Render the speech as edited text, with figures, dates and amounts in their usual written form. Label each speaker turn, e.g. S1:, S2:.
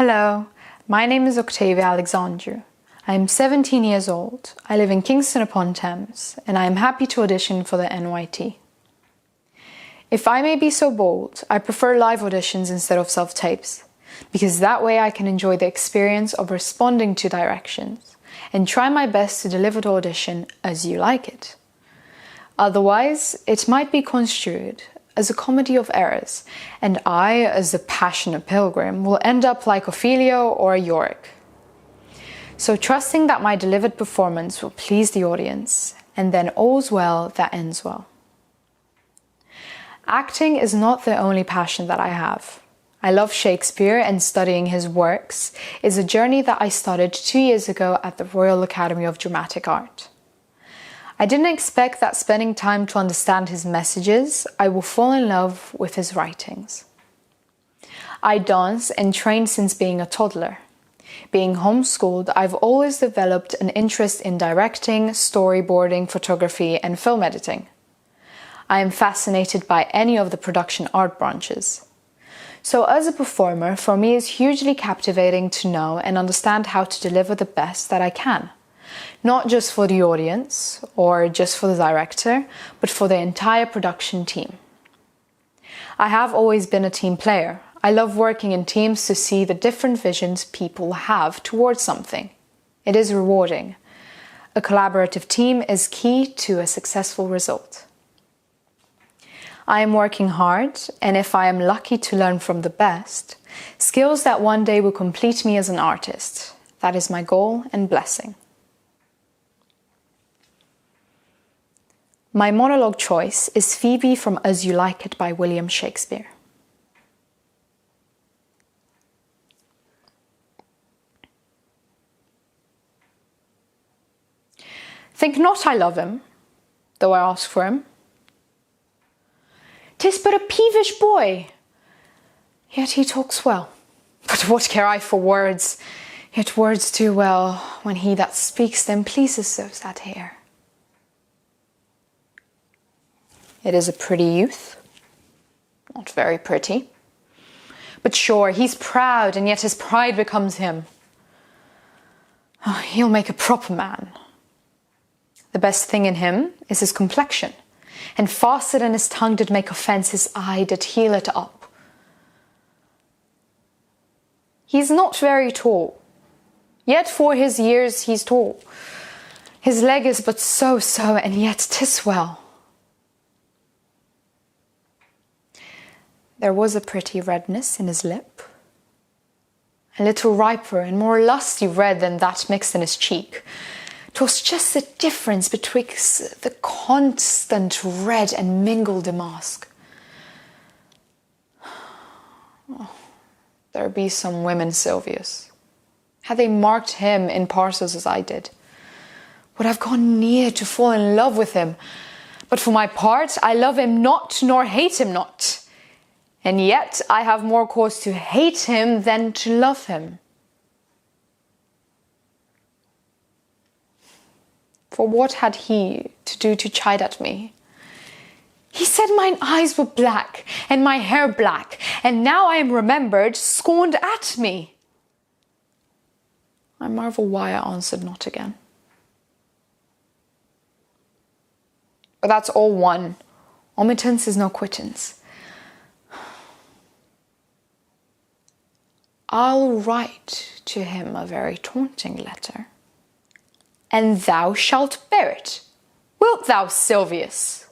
S1: Hello, my name is Octavia Alexandru. I am 17 years old, I live in Kingston upon Thames, and I am happy to audition for the NYT. If I may be so bold, I prefer live auditions instead of self-tapes, because that way I can enjoy the experience of responding to directions and try my best to deliver the audition as you like it. Otherwise, it might be construed as a comedy of errors, and I, as the passionate pilgrim, will end up like Ophelia or Yorick. So trusting that my delivered performance will please the audience, and then all's well that ends well. Acting is not the only passion that I have. I love Shakespeare, and studying his works is a journey that I started 2 years ago at the Royal Academy of Dramatic Art. I didn't expect that spending time to understand his messages, I will fall in love with his writings. I dance and train since being a toddler. Being homeschooled, I've always developed an interest in directing, storyboarding, photography, and film editing. I am fascinated by any of the production art branches. So as a performer, for me it's hugely captivating to know and understand how to deliver the best that I can. Not just for the audience or just for the director, but for the entire production team. I have always been a team player. I love working in teams to see the different visions people have towards something. It is rewarding. A collaborative team is key to a successful result. I am working hard, and if I am lucky to learn from the best, skills that one day will complete me as an artist. That is my goal and blessing. My monologue choice is Phoebe from As You Like It by William Shakespeare. Think not I love him, though I ask for him. 'Tis but a peevish boy, yet he talks well. But what care I for words? Yet words do well, when he that speaks them pleases those that hear. It is a pretty youth, not very pretty. But sure, he's proud, and yet his pride becomes him. Oh, he'll make a proper man. The best thing in him is his complexion, and faster than his tongue did make offence, his eye did heal it up. He's not very tall, yet for his years he's tall. His leg is but so, and yet 'tis well. There was a pretty redness in his lip, a little riper and more lusty red than that mixed in his cheek. 'Twas just the difference betwixt the constant red and mingled damask. Oh, there be some women, Sylvius. Had they marked him in parcels as I did, would have gone near to fall in love with him. But for my part, I love him not, nor hate him not. And yet I have more cause to hate him than to love him. For what had he to do to chide at me? He said mine eyes were black, and my hair black, and now I am remembered, scorned at me. I marvel why I answered not again. But that's all one. Omittance is no quittance. I'll write to him a very taunting letter, and thou shalt bear it. Wilt thou, Sylvius?